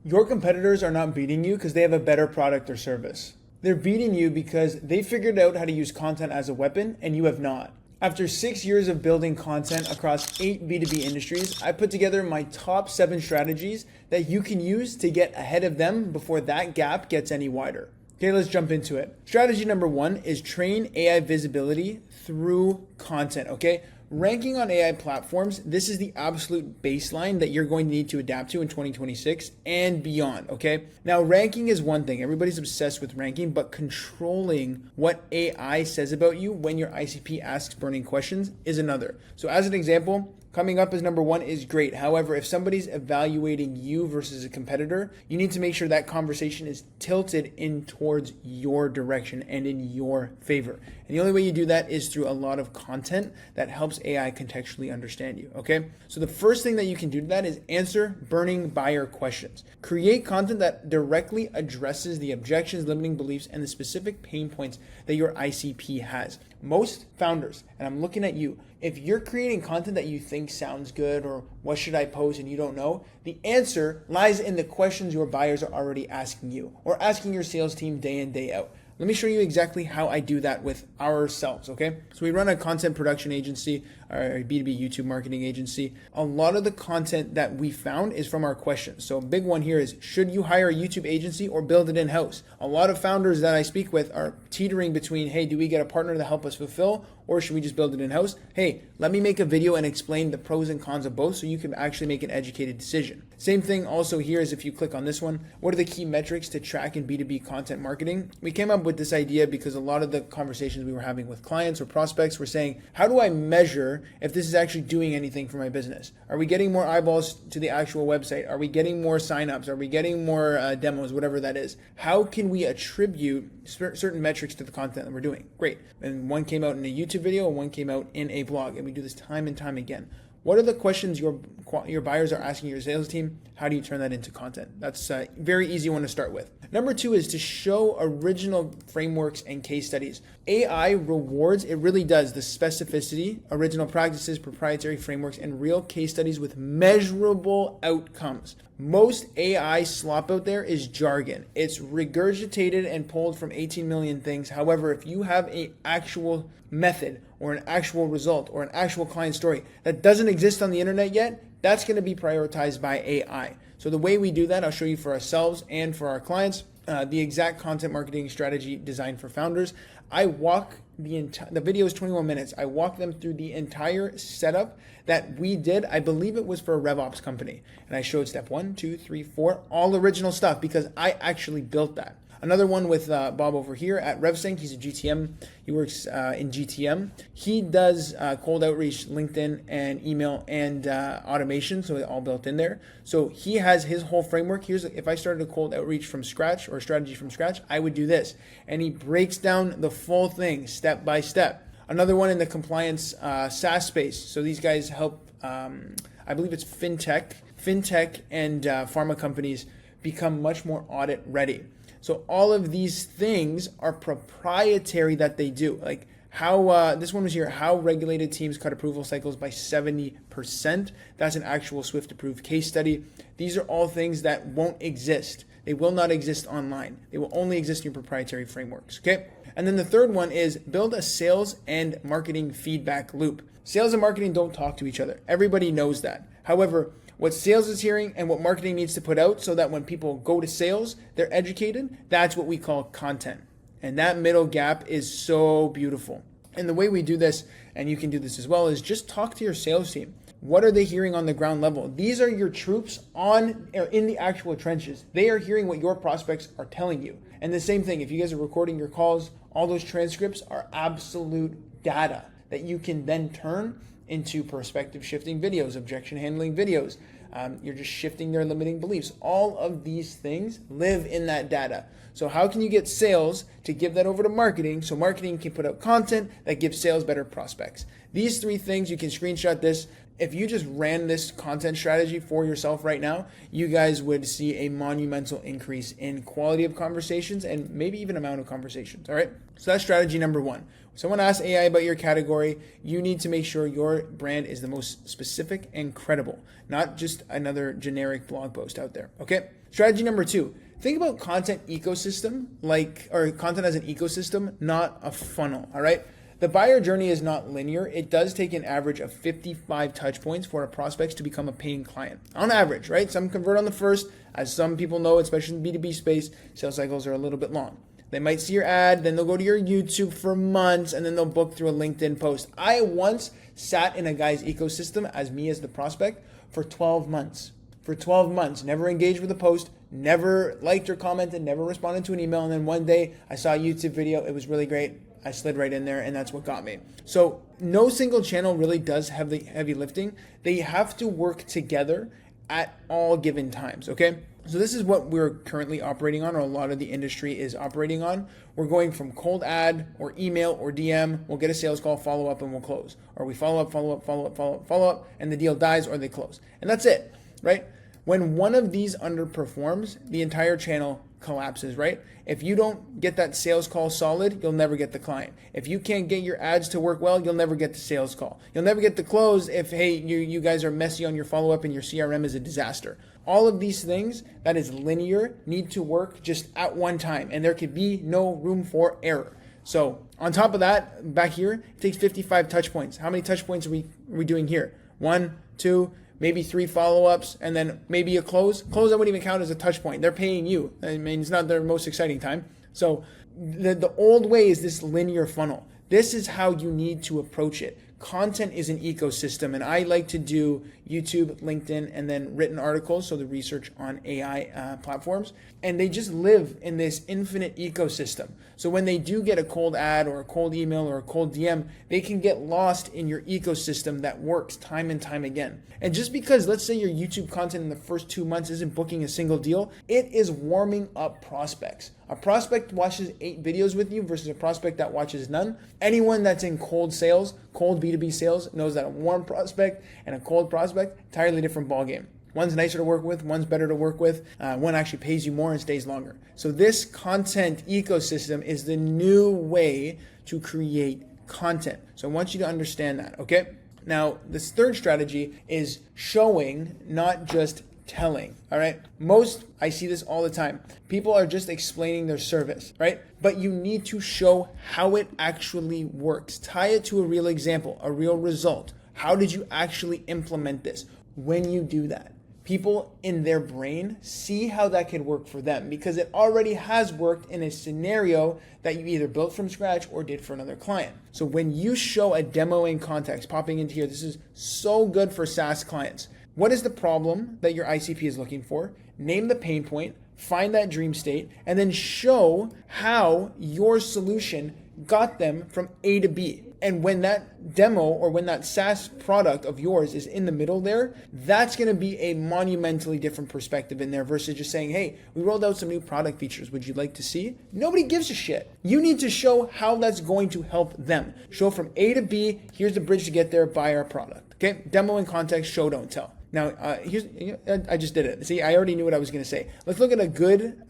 Your competitors are not beating you because they have a better product or service. They're beating you because they figured out how to use content as a weapon and you have not. After 6 years of building content across 8 B2B industries, I put together my top 7 strategies that you can use to get ahead of them before that gap gets any wider. Okay, let's jump into it. Strategy number 1 is train AI visibility through content, okay? Ranking on AI platforms, this is the absolute baseline that you're going to need to adapt to in 2026 and beyond, okay? Now, ranking is one thing. Everybody's obsessed with ranking, but controlling what AI says about you when your ICP asks burning questions is another. So as an example, coming up as number 1 is great. However, if somebody's evaluating you versus a competitor, you need to make sure that conversation is tilted in towards your direction and in your favor. And the only way you do that is through a lot of content that helps AI contextually understand you, okay? So the first thing that you can do to that is answer burning buyer questions. Create content that directly addresses the objections, limiting beliefs, and the specific pain points that your ICP has. Most founders, and I'm looking at you, if you're creating content that you think sounds good or what should I post and you don't know, the answer lies in the questions your buyers are already asking you or asking your sales team day in, day out. Let me show you exactly how I do that with ourselves, okay? So we run a content production agency, or a B2B YouTube marketing agency. A lot of the content that we found is from our questions. So a big one here is, should you hire a YouTube agency or build it in-house? A lot of founders that I speak with are teetering between, hey, do we get a partner to help us fulfill, or should we just build it in-house? Hey, let me make a video and explain the pros and cons of both so you can actually make an educated decision. Same thing also here is if you click on this one, what are the key metrics to track in B2B content marketing? We came up with this idea because a lot of the conversations we were having with clients or prospects were saying, how do I measure if this is actually doing anything for my business? Are we getting more eyeballs to the actual website? Are we getting more signups? Are we getting more demos, whatever that is? How can we attribute certain metrics to the content that we're doing? Great. And one came out in a YouTube video and one came out in a blog, and we do this time and time again. What are the questions your buyers are asking your sales team? How do you turn that into content? That's a very easy one to start with. Number 2 is to show original frameworks and case studies. AI rewards, it really does, the specificity, original practices, proprietary frameworks, and real case studies with measurable outcomes. Most AI slop out there is jargon. It's regurgitated and pulled from 18 million things. However, if you have an actual method or an actual result or an actual client story that doesn't exist on the internet yet, that's going to be prioritized by AI. So the way we do that, I'll show you for ourselves and for our clients, the exact content marketing strategy designed for founders. I walk the video is 21 minutes. I walk them through the entire setup that we did. I believe it was for a RevOps company. And I showed step 1, 2, 3, 4, all original stuff because I actually built that. Another one with Bob over here at RevSync. He's a GTM. He works in GTM. He does cold outreach, LinkedIn, and email and automation, so it's all built in there. So he has his whole framework. Here's if I started a cold outreach from scratch or a strategy from scratch, I would do this. And he breaks down the full thing step by step. Another one in the compliance SaaS space. So these guys help, I believe it's fintech and pharma companies become much more audit ready. So all of these things are proprietary that they do. Like how, this one was here, how regulated teams cut approval cycles by 70%. That's an actual Swift approved case study. These are all things that won't exist. They will not exist online. They will only exist in your proprietary frameworks, okay? And then the third one is build a sales and marketing feedback loop. Sales and marketing don't talk to each other. Everybody knows that. However, what sales is hearing and what marketing needs to put out so that when people go to sales, they're educated, that's what we call content. And that middle gap is so beautiful. And the way we do this, and you can do this as well, is just talk to your sales team. What are they hearing on the ground level? These are your troops in the actual trenches. They are hearing what your prospects are telling you. And the same thing, if you guys are recording your calls, all those transcripts are absolute data that you can then turn into perspective shifting videos, objection handling videos. You're just shifting their limiting beliefs. All of these things live in that data. So how can you get sales to give that over to marketing so marketing can put out content that gives sales better prospects? These 3 things, you can screenshot this. If you just ran this content strategy for yourself right now, you guys would see a monumental increase in quality of conversations and maybe even amount of conversations, all right? So that's strategy number 1. Someone asks AI about your category, you need to make sure your brand is the most specific and credible, not just another generic blog post out there, okay? Strategy number 2, think about content ecosystem or content as an ecosystem, not a funnel, all right? The buyer journey is not linear. It does take an average of 55 touch points for a prospect to become a paying client. On average, right? Some convert on the first. As some people know, especially in the B2B space, sales cycles are a little bit long. They might see your ad, then they'll go to your YouTube for months, and then they'll book through a LinkedIn post. I once sat in a guy's ecosystem as the prospect for 12 months. For 12 months, never engaged with a post, never liked or commented, never responded to an email. And then one day I saw a YouTube video. It was really great. I slid right in there, and that's what got me. So no single channel really does have the heavy lifting. They have to work together at all given times, okay? So this is what we're currently operating on, or a lot of the industry is operating on. We're going from cold ad or email or DM. We'll get a sales call, follow up, and we'll close. Or we follow up, and the deal dies or they close. And that's it, right? When one of these underperforms, the entire channel collapses, right? If you don't get that sales call solid, you'll never get the client. If you can't get your ads to work well, you'll never get the sales call. You'll never get the close if, hey, you guys are messy on your follow-up and your CRM is a disaster. All of these things that is linear need to work just at one time, and there could be no room for error. So on top of that, back here, it takes 55 touch points. How many touch points are we doing here? 1, 2, maybe 3 follow-ups, and then maybe a close. Close, I wouldn't even count as a touch point. They're paying you. I mean, it's not their most exciting time. So the old way is this linear funnel. This is how you need to approach it. Content is an ecosystem, and I like to do YouTube, LinkedIn, and then written articles, so the research on AI platforms, and they just live in this infinite ecosystem. So when they do get a cold ad or a cold email or a cold DM, they can get lost in your ecosystem that works time and time again. And just because, let's say your YouTube content in the first 2 months isn't booking a single deal, it is warming up prospects. A prospect watches 8 videos with you versus a prospect that watches none. Anyone that's in cold sales, cold B2B sales, knows that a warm prospect and a cold prospect, entirely different ballgame. One's nicer to work with, one's better to work with, one actually pays you more and stays longer. So this content ecosystem is the new way to create content. So I want you to understand that, okay? Now, this third strategy is showing, not just telling, all right? I see this all the time. People are just explaining their service, right? But you need to show how it actually works. Tie it to a real example, a real result. How did you actually implement this? When you do that, people in their brain see how that could work for them because it already has worked in a scenario that you either built from scratch or did for another client. So when you show a demo in context, popping into here, this is so good for SaaS clients. What is the problem that your ICP is looking for? Name the pain point, find that dream state, and then show how your solution got them from A to B. And when that demo or when that SaaS product of yours is in the middle there, that's going to be a monumentally different perspective in there versus just saying, hey, we rolled out some new product features. Would you like to see? Nobody gives a shit. You need to show how that's going to help them. Show from A to B, here's the bridge to get there, buy our product. Okay? Demo in context, show, don't tell. Now, I just did it. See, I already knew what I was going to say. Let's look at a good,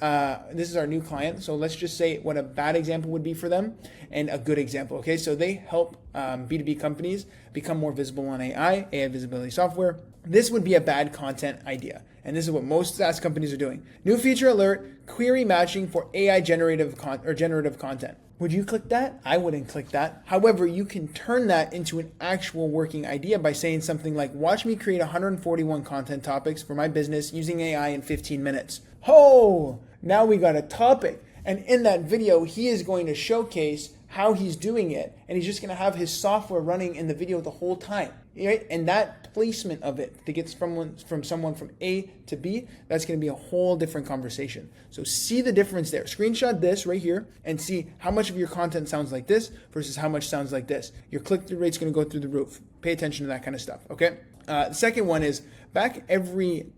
this is our new client. So let's just say what a bad example would be for them and a good example. Okay, so they help B2B companies become more visible on AI visibility software. This would be a bad content idea. And this is what most SaaS companies are doing. New feature alert, query matching for AI generative content. Would you click that? I wouldn't click that. However, you can turn that into an actual working idea by saying something like, watch me create 141 content topics for my business using AI in 15 minutes. Oh, now we got a topic. And in that video, he is going to showcase how he's doing it. And he's just going to have his software running in the video the whole time. Right? And that placement of it to get from someone from A to B, that's going to be a whole different conversation. So see the difference there. Screenshot this right here and see how much of your content sounds like this versus how much sounds like this. Your click-through rate's going to go through the roof. Pay attention to that kind of stuff, okay? The second one is back every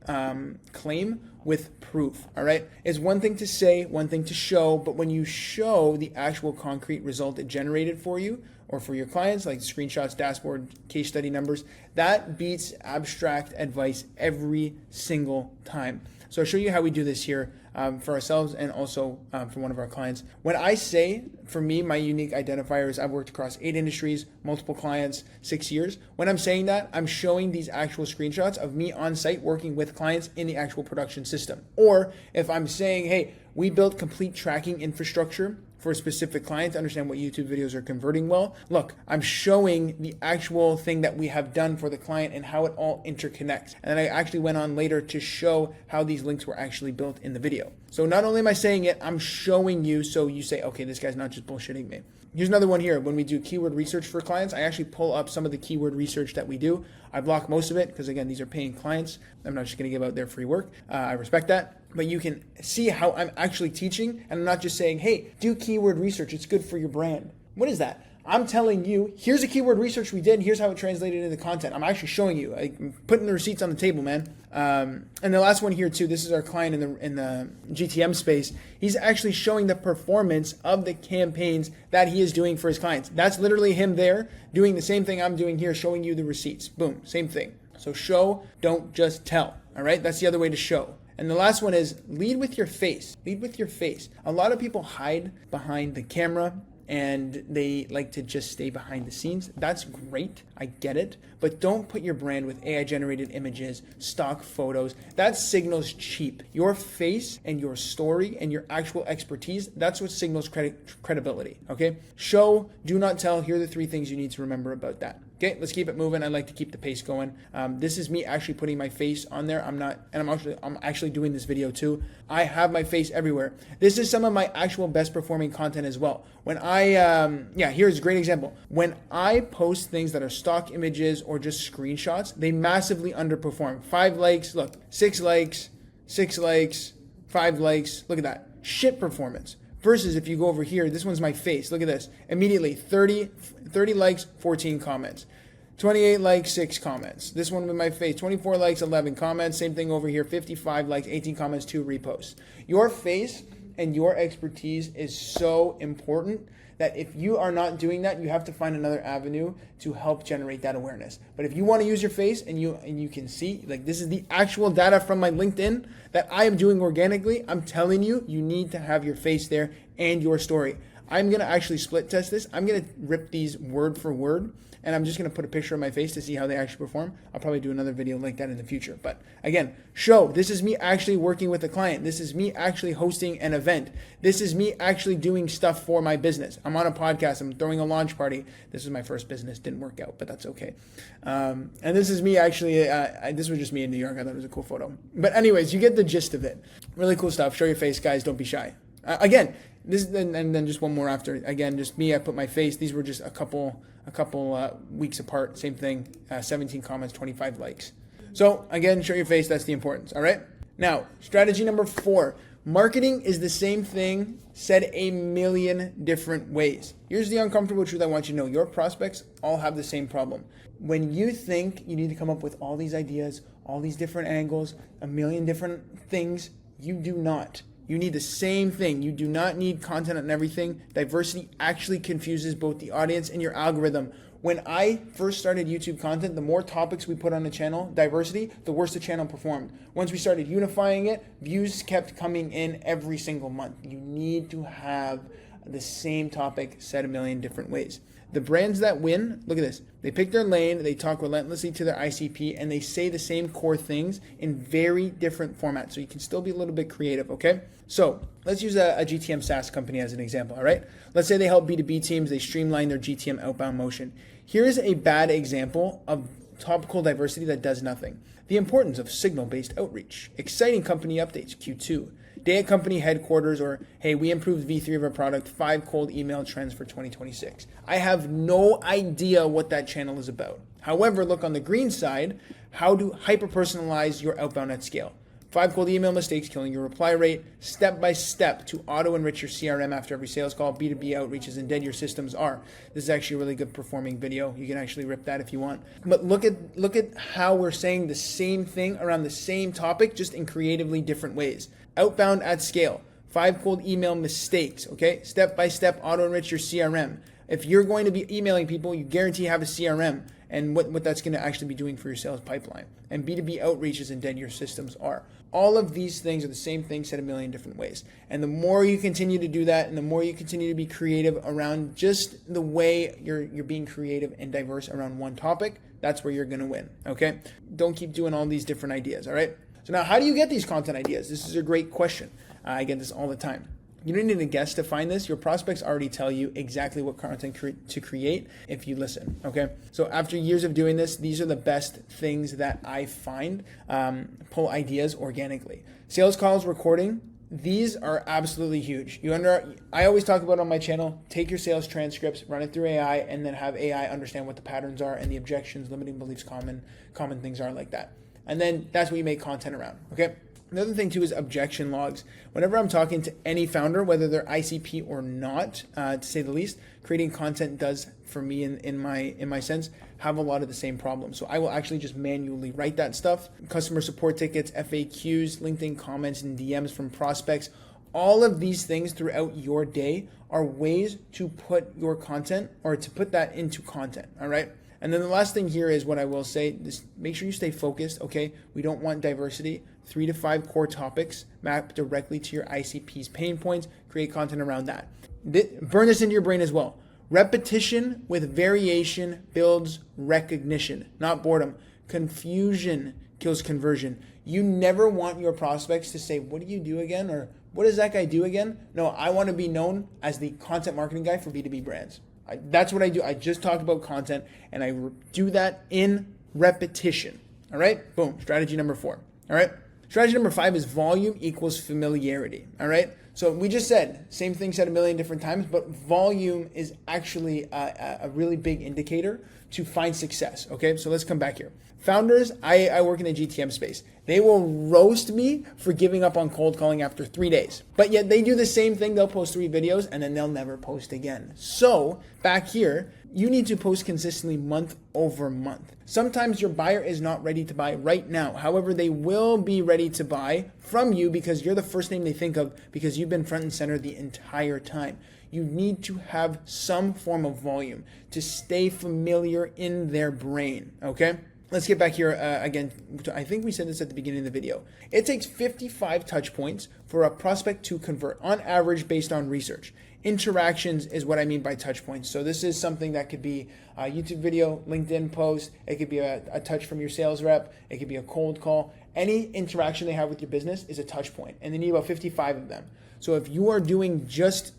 claim with proof, all right? It's one thing to say, one thing to show, but when you show the actual concrete result it generated for you or for your clients, like screenshots, dashboard, case study numbers, that beats abstract advice every single time. So I'll show you how we do this here for ourselves and also for one of our clients. When I say, for me, my unique identifier is I've worked across 8 industries, multiple clients, 6 years. When I'm saying that, I'm showing these actual screenshots of me on site working with clients in the actual production system. Or if I'm saying, hey, we built complete tracking infrastructure for a specific client to understand what YouTube videos are converting well. Look, I'm showing the actual thing that we have done for the client and how it all interconnects. And then I actually went on later to show how these links were actually built in the video. So not only am I saying it, I'm showing you so you say, okay, this guy's not just bullshitting me. Here's another one here. When we do keyword research for clients, I actually pull up some of the keyword research that we do. I block most of it because, again, these are paying clients. I'm not just going to give out their free work. I respect that. But you can see how I'm actually teaching, and I'm not just saying, hey, do keyword research. It's good for your brand. What is that? I'm telling you, here's the keyword research we did, and here's how it translated into content. I'm actually showing you. I'm putting the receipts on the table, man. And the last one here too, this is our client in the GTM space. He's actually showing the performance of the campaigns that he is doing for his clients. That's literally him there doing the same thing I'm doing here, showing you the receipts. Boom, same thing. So show, don't just tell. All right, that's the other way to show. And the last one is lead with your face. Lead with your face. A lot of people hide behind the camera and they like to just stay behind the scenes. That's great. I get it. But don't put your brand with AI generated images, stock photos. That signals cheap. Your face and your story and your actual expertise, that's what signals credibility. Okay? Show, do not tell. Here are the 3 things you need to remember about that. Okay, let's keep it moving. I like to keep the pace going. This is me actually putting my face on there. I'm actually doing this video too. I have my face everywhere. This is some of my actual best performing content as well. When here's a great example. When I post things that are stock images or just screenshots, they massively underperform. 5 likes, look, 6 likes, 6 likes, 5 likes. Look at that. Shit performance. Versus if you go over here, this one's my face. Look at this. Immediately, 30 likes, 14 comments. 28 likes, 6 comments. This one with my face, 24 likes, 11 comments. Same thing over here, 55 likes, 18 comments, 2 reposts. Your face and your expertise is so important that if you are not doing that, you have to find another avenue to help generate that awareness. But if you want to use your face and you can see, like, this is the actual data from my LinkedIn that I am doing organically, I'm telling you, you need to have your face there and your story. I'm going to actually split test this. I'm going to rip these word for word, and I'm just going to put a picture of my face to see how they actually perform. I'll probably do another video like that in the future. But again, show, this is me actually working with a client. This is me actually hosting an event. This is me actually doing stuff for my business. I'm on a podcast. I'm throwing a launch party. This is my first business. Didn't work out, but that's okay. And this is me actually, this was just me in New York. I thought it was a cool photo. But anyways, you get the gist of it. Really cool stuff. Show your face, guys. Don't be shy. Again, this and then just one more after. Again, just me. I put my face. These were just a couple weeks apart. Same thing. 17 comments, 25 likes. So again, show your face. That's the importance. All right. Now, strategy number 4. Marketing is the same thing said a million different ways. Here's the uncomfortable truth I want you to know. Your prospects all have the same problem. When you think you need to come up with all these ideas, all these different angles, a million different things, you do not. You need the same thing. You do not need content on everything. Diversity actually confuses both the audience and your algorithm. When I first started YouTube content, the more topics we put on the channel, diversity, the worse the channel performed. Once we started unifying it, views kept coming in every single month. You need to have the same topic said a million different ways. The brands that win, look at this. They pick their lane, they talk relentlessly to their ICP, and they say the same core things in very different formats. So you can still be a little bit creative, okay? So let's use a GTM SaaS company as an example, all right? Let's say they help B2B teams, they streamline their GTM outbound motion. Here's a bad example of topical diversity that does nothing. The importance of signal-based outreach, exciting company updates, Q2, day at company headquarters, or hey, we improved V3 of our product, 5 cold email trends for 2026. I have no idea what that channel is about. However, look on the green side, how to hyper-personalize your outbound at scale. 5 cold email mistakes killing your reply rate, step by step to auto-enrich your CRM after every sales call, B2B outreach is dead your systems are. This is actually a really good performing video. You can actually rip that if you want. But look at how we're saying the same thing around the same topic, just in creatively different ways. Outbound at scale, 5 cold email mistakes, okay? Step by step, auto-enrich your CRM. If you're going to be emailing people, you guarantee you have a CRM and what that's going to actually be doing for your sales pipeline. And B2B outreach is dead your systems are. All of these things are the same thing said a million different ways. And the more you continue to do that, and the more you continue to be creative around just the way you're being creative and diverse around one topic, that's where you're going to win, okay? Don't keep doing all these different ideas, all right? So now, how do you get these content ideas? This is a great question. I get this all the time. You don't need to guess to find this. Your prospects already tell you exactly what content to create if you listen, okay? So after years of doing this, these are the best things that I find pull ideas organically. Sales calls recording, these are absolutely huge. I always talk about on my channel, take your sales transcripts, run it through AI, and then have AI understand what the patterns are and the objections, limiting beliefs, common things are like that. And then that's what you make content around, okay? Another thing too is objection logs. Whenever I'm talking to any founder, whether they're ICP or not, to say the least, creating content does, for me in my sense, have a lot of the same problems. So I will actually just manually write that stuff. Customer support tickets, FAQs, LinkedIn comments and DMs from prospects. All of these things throughout your day are ways to put your content or to put that into content, all right? And then the last thing here is what I will say, just make sure you stay focused, okay? We don't want diversity. 3 to 5 core topics, map directly to your ICP's pain points, create content around that. Burn this into your brain as well. Repetition with variation builds recognition, not boredom. Confusion kills conversion. You never want your prospects to say, what do you do again? Or what does that guy do again? No, I want to be known as the content marketing guy for B2B brands. That's what I do. I just talked about content and I do that in repetition. All right? Boom. Strategy number 4. All right? Strategy number 5 is volume equals familiarity. All right? So we just said, same thing said a million different times, but volume is actually a really big indicator to find success. Okay? So let's come back here. Founders, I work in the GTM space. They will roast me for giving up on cold calling after 3 days. But yet they do the same thing. They'll post 3 videos and then they'll never post again. So back here, you need to post consistently month over month. Sometimes your buyer is not ready to buy right now. However, they will be ready to buy from you because you're the first name they think of because you've been front and center the entire time. You need to have some form of volume to stay familiar in their brain, okay? Let's get back here again. I think we said this at the beginning of the video. It takes 55 touch points for a prospect to convert on average based on research. Interactions is what I mean by touch points. So this is something that could be a YouTube video, LinkedIn post. It could be a touch from your sales rep. It could be a cold call. Any interaction they have with your business is a touch point, and they need about 55 of them. So if you are doing just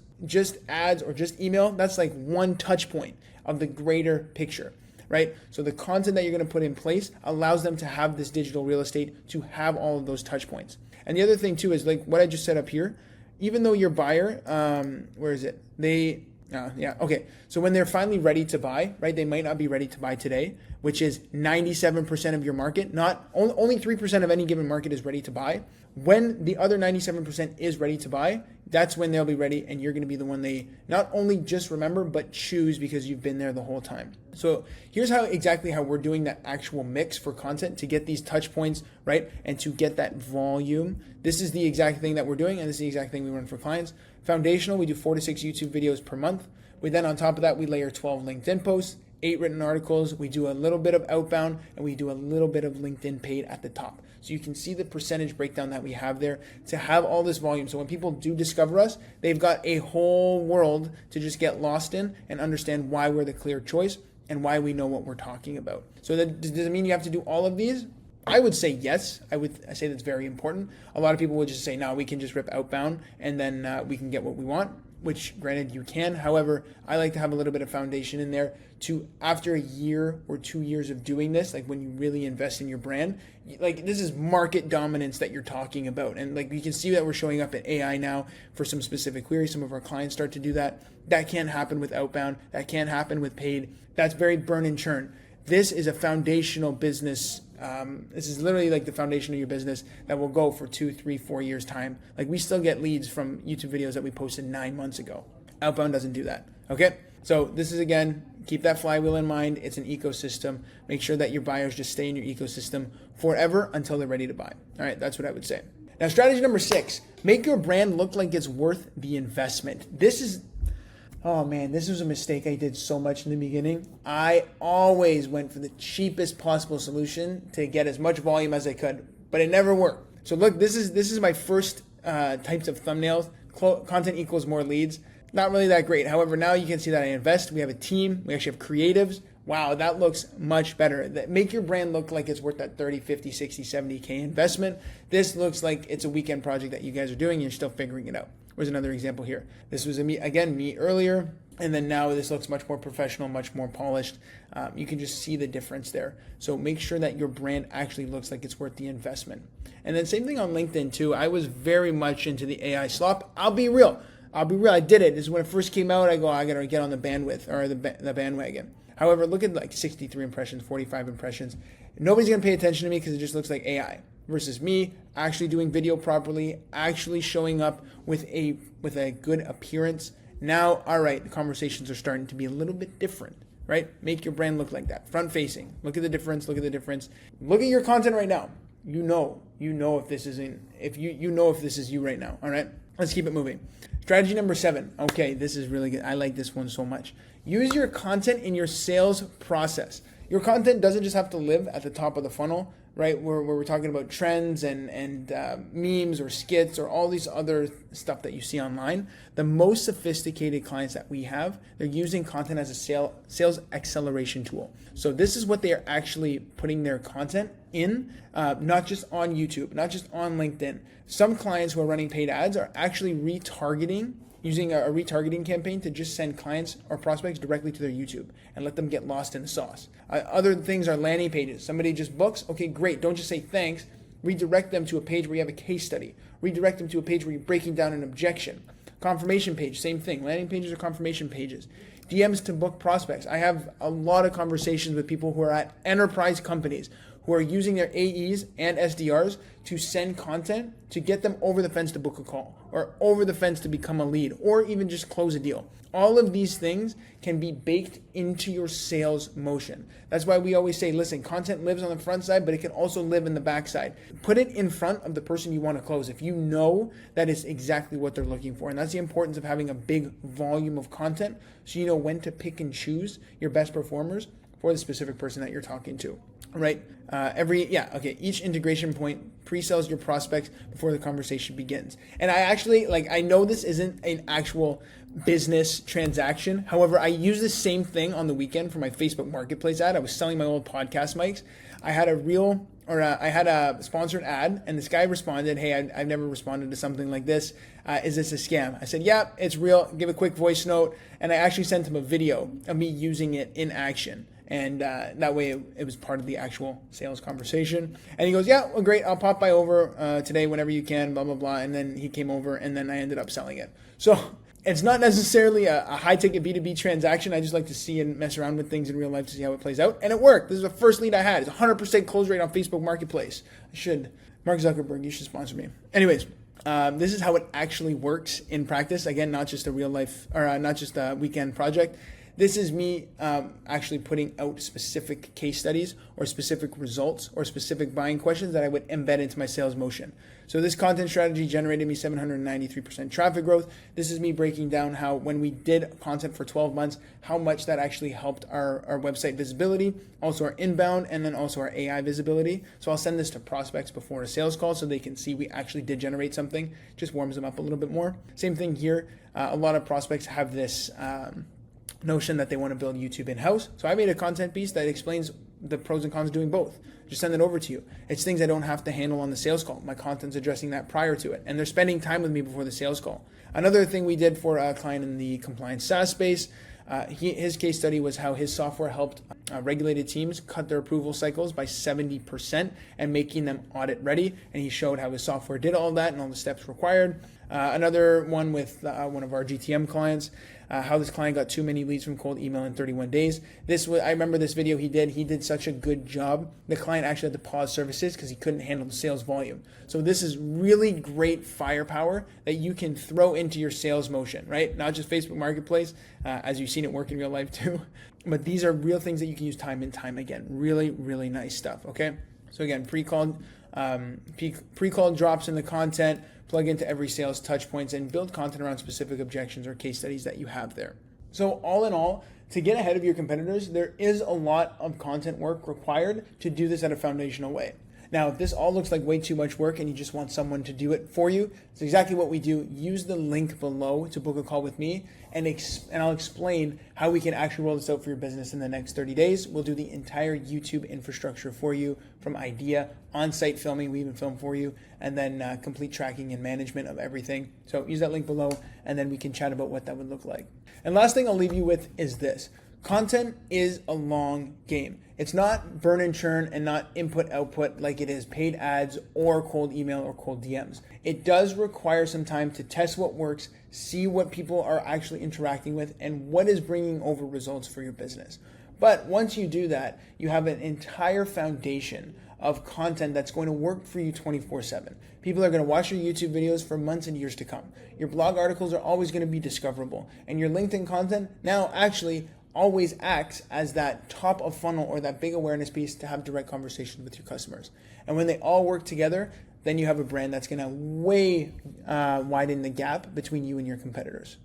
ads or just email, that's like one touch point of the greater picture. Right? So the content that you're going to put in place allows them to have this digital real estate to have all of those touch points. And the other thing too is like what I just set up here, even though your buyer, where is it? Okay. So when they're finally ready to buy, right? They might not be ready to buy today, which is 97% of your market. Not only 3% of any given market is ready to buy. When the other 97% is ready to buy, that's when they'll be ready and you're going to be the one they not only just remember, but choose because you've been there the whole time. So here's exactly how we're doing that actual mix for content to get these touch points, right? And to get that volume. This is the exact thing that we're doing and this is the exact thing we run for clients. Foundational, we do 4 to 6 YouTube videos per month. We then on top of that, we layer 12 LinkedIn posts, 8 written articles. We do a little bit of outbound and we do a little bit of LinkedIn paid at the top. So you can see the percentage breakdown that we have there to have all this volume. So when people do discover us, they've got a whole world to just get lost in and understand why we're the clear choice and why we know what we're talking about. So does it mean you have to do all of these? I would say yes. I say that's very important. A lot of people would just say, no, we can just rip outbound and then we can get what we want, which granted you can. However, I like to have a little bit of foundation in there to after a year or 2 years of doing this, like when you really invest in your brand, like this is market dominance that you're talking about. And like you can see that we're showing up at AI now for some specific queries. Some of our clients start to do that. That can't happen with outbound. That can't happen with paid. That's very burn and churn. This is a foundational business. This is literally like the foundation of your business that will go for 2, 3, 4 years time. Like we still get leads from YouTube videos that we posted 9 months ago. Outbound doesn't do that. Okay. So this is, again, keep that flywheel in mind. It's an ecosystem. Make sure that your buyers just stay in your ecosystem forever until they're ready to buy. All right. That's what I would say. Now, strategy number 6, make your brand look like it's worth the investment. Oh man, this was a mistake I did so much in the beginning. I always went for the cheapest possible solution to get as much volume as I could, but it never worked. So look, this is my first types of thumbnails. Content equals more leads. Not really that great. However, now you can see that I invest. We have a team. We actually have creatives. Wow, that looks much better. Make your brand look like it's worth that 30, 50, 60, 70K investment. This looks like it's a weekend project that you guys are doing and you're still figuring it out. Here's another example here. This was me earlier, and then now this looks much more professional, much more polished. You can just see the difference there. So make sure that your brand actually looks like it's worth the investment. And then same thing on LinkedIn too. I was very much into the AI slop. I'll be real. I did it. This is when it first came out. I gotta get on the bandwidth or the bandwagon. However, look at like 63 impressions, 45 impressions. Nobody's going to pay attention to me because it just looks like AI versus me actually doing video properly, actually showing up with a good appearance. Now, all right, the conversations are starting to be a little bit different, right? Make your brand look like that. Front facing. Look at the difference. Look at the difference. Look at your content right now. You know if this isn't, if this is you right now. All right, let's keep it moving. Strategy number 7. Okay, this is really good. I like this one so much. Use your content in your sales process. Your content doesn't just have to live at the top of the funnel, right? Where we're talking about trends and memes or skits or all these other stuff that you see online. The most sophisticated clients that we have, they're using content as a sales acceleration tool. So this is what they are actually putting their content in, not just on YouTube, not just on LinkedIn. Some clients who are running paid ads are actually using a retargeting campaign to just send clients or prospects directly to their YouTube and let them get lost in the sauce. Other things are landing pages. Somebody just books, okay, great. Don't just say thanks. Redirect them to a page where you have a case study. Redirect them to a page where you're breaking down an objection. Confirmation page, same thing. Landing pages or confirmation pages. DMs to book prospects. I have a lot of conversations with people who are at enterprise companies who are using their AEs and SDRs to send content to get them over the fence to book a call or over the fence to become a lead or even just close a deal. All of these things can be baked into your sales motion. That's why we always say, listen, content lives on the front side, but it can also live in the back side. Put it in front of the person you want to close if you know that is exactly what they're looking for. And that's the importance of having a big volume of content so you know when to pick and choose your best performers for the specific person that you're talking to. Right? Each integration point pre-sells your prospects before the conversation begins. And I know this isn't an actual business transaction. However, I use the same thing on the weekend for my Facebook Marketplace ad. I was selling my old podcast mics. I had a sponsored ad, and this guy responded, hey, I've never responded to something like this. Is this a scam? I said, yeah, it's real. Give a quick voice note. And I actually sent him a video of me using it in action. And that way it was part of the actual sales conversation. And he goes, yeah, well, great. I'll pop by over today whenever you can, blah, blah, blah. And then he came over and then I ended up selling it. So it's not necessarily a high-ticket B2B transaction. I just like to see and mess around with things in real life to see how it plays out. And it worked. This is the first lead I had. It's 100% close rate on Facebook Marketplace. Mark Zuckerberg, you should sponsor me. Anyways, this is how it actually works in practice. Again, not just a real life or not just a weekend project. This is me actually putting out specific case studies or specific results or specific buying questions that I would embed into my sales motion. So this content strategy generated me 793% traffic growth. This is me breaking down how when we did content for 12 months, how much that actually helped our website visibility, also our inbound, and then also our AI visibility. So I'll send this to prospects before a sales call so they can see we actually did generate something. Just warms them up a little bit more. Same thing here. A lot of prospects have this notion that they want to build YouTube in-house. So I made a content piece that explains the pros and cons of doing both. Just send it over to you. It's things I don't have to handle on the sales call. My content's addressing that prior to it. And they're spending time with me before the sales call. Another thing we did for a client in the compliance SaaS space, his case study was how his software helped regulated teams cut their approval cycles by 70% and making them audit ready. And he showed how his software did all that and all the steps required. Another one with one of our GTM clients, how this client got too many leads from cold email in 31 days. I remember this video he did such a good job. The client actually had to pause services because he couldn't handle the sales volume. So this is really great firepower that you can throw into your sales motion, right? Not just Facebook Marketplace, as you've seen it work in real life too, but these are real things that you can use time and time again. Really, really nice stuff, okay? So again, pre-called drops in the content, plug into every sales touch points, and build content around specific objections or case studies that you have there. So all in all, to get ahead of your competitors, there is a lot of content work required to do this at a foundational way. Now, if this all looks like way too much work and you just want someone to do it for you, it's exactly what we do. Use the link below to book a call with me, and I'll explain how we can actually roll this out for your business in the next 30 days. We'll do the entire YouTube infrastructure for you, from idea, on-site filming, we even film for you, and then complete tracking and management of everything. So use that link below, and then we can chat about what that would look like. And last thing I'll leave you with is this. Content is a long game. It's not burn and churn and not input output like it is paid ads or cold email or cold DMs. It does require some time to test what works, see what people are actually interacting with, and what is bringing over results for your business. But once you do that, you have an entire foundation of content that's going to work for you 24/7. People are going to watch your YouTube videos for months and years to come. Your blog articles are always going to be discoverable, and your LinkedIn content now actually always acts as that top of funnel or that big awareness piece to have direct conversations with your customers. And when they all work together, then you have a brand that's going to way widen the gap between you and your competitors.